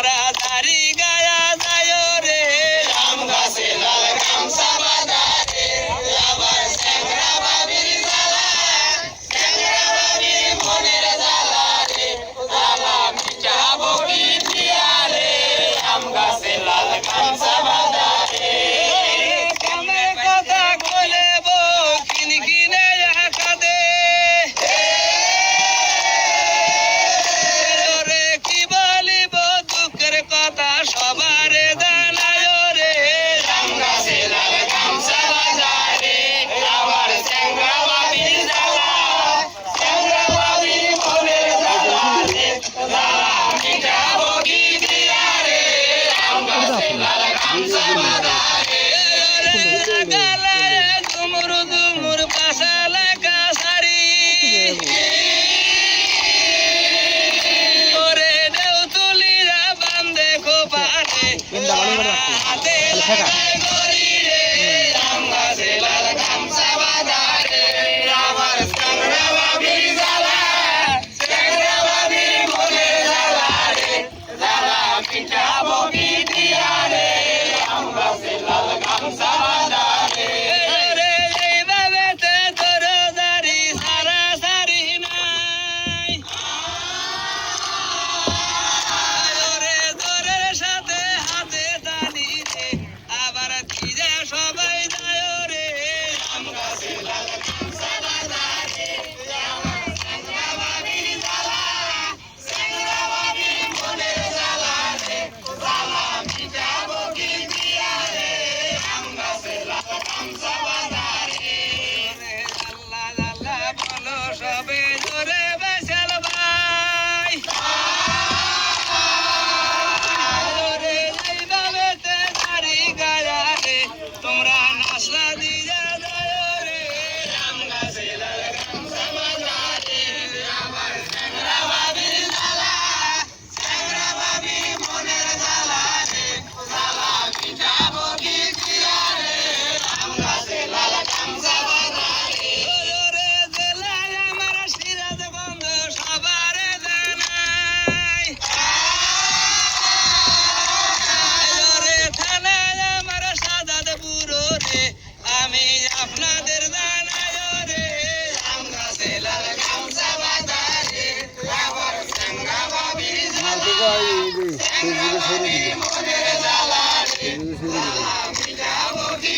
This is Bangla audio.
তোমরা দাড়ি গায়া যায় রে আম গাছে লাল গামছা বাঁধা রে আবার স্যাংরা বাবির জ্বালা স্যাংরা বাবির মনের জ্বালা রে জ্বালা মিটাবো কি দিয়া রে আম গাছে লাল গামছা বাঁধা রে কামে কথা বলব কিন কিনে কাঁদে রে কি বলিব দুঃখের কথা সবার জানায় রে আম গাছে লাল গামছা বাঁধা রে আবার স্যাংরা বাবির জ্বালা স্যাংরা বাবির মনের জ্বালা রে জ্বালা মিটাবো কি দিয়া রে আম গাছে লাল গামছা বাঁধা রে গালায় ঝুমুর ঝুমুর পাশা লেখা শাড়ি ওরে দেউ তুলিরা বান্ধে খোপারে হাতে লাগায় গরি রে আম গাছে লাল গামছা বাঁধা রে আবার স্যাংরা বাবির জ্বালা স্যাংরা বাবির মনের জ্বালা রে জ্বালা মিটাবো কি দিয়া রে আম গাছে লাল গামছা বাঁধা রে রে এইভাবেতে তোর দাড়ি সারা সারি নাই রে তোরের সাথে হাতে দাড়ি রে আবার দিজা সবাই যায় রে আম গাছে লাল গামছা বাঁধা রে আবার স্যাংরা বাবির জ্বালা স্যাংরা বাবির মনের জ্বালা রে জ্বালা মিটাবো কি দিয়া রে আম গাছে লাল গামছা বাঁধা রে আল্লাহ আল্লাহ বলো সবে জোরে বেশাল ভাই রে এইভাবেতে দাড়ি গায়া রে তোমরা নাসলা দিয়া যায় রে আম গাছে লাল গামছা বাঁধা রে আবার স্যাংরা বাবির জ্বালা স্যাংরা বাবির মনের জ্বালা রে জ্বালা মিটাবো কি দিয়া রে আম গাছে লাল গামছা বাঁধা রে রে জেলায় আমার সিরাজগঞ্জ সবার জানাই রে থানায় আমার সাজাদপুর রে আমি আপনাদের জানাই রে আম গাছে লাল গামছা বাঁধা রে আবার স্যাংরা বাবির জ্বালা স্যাংরা বাবির মনের জ্বালা রে জ্বালা মিটাবো কি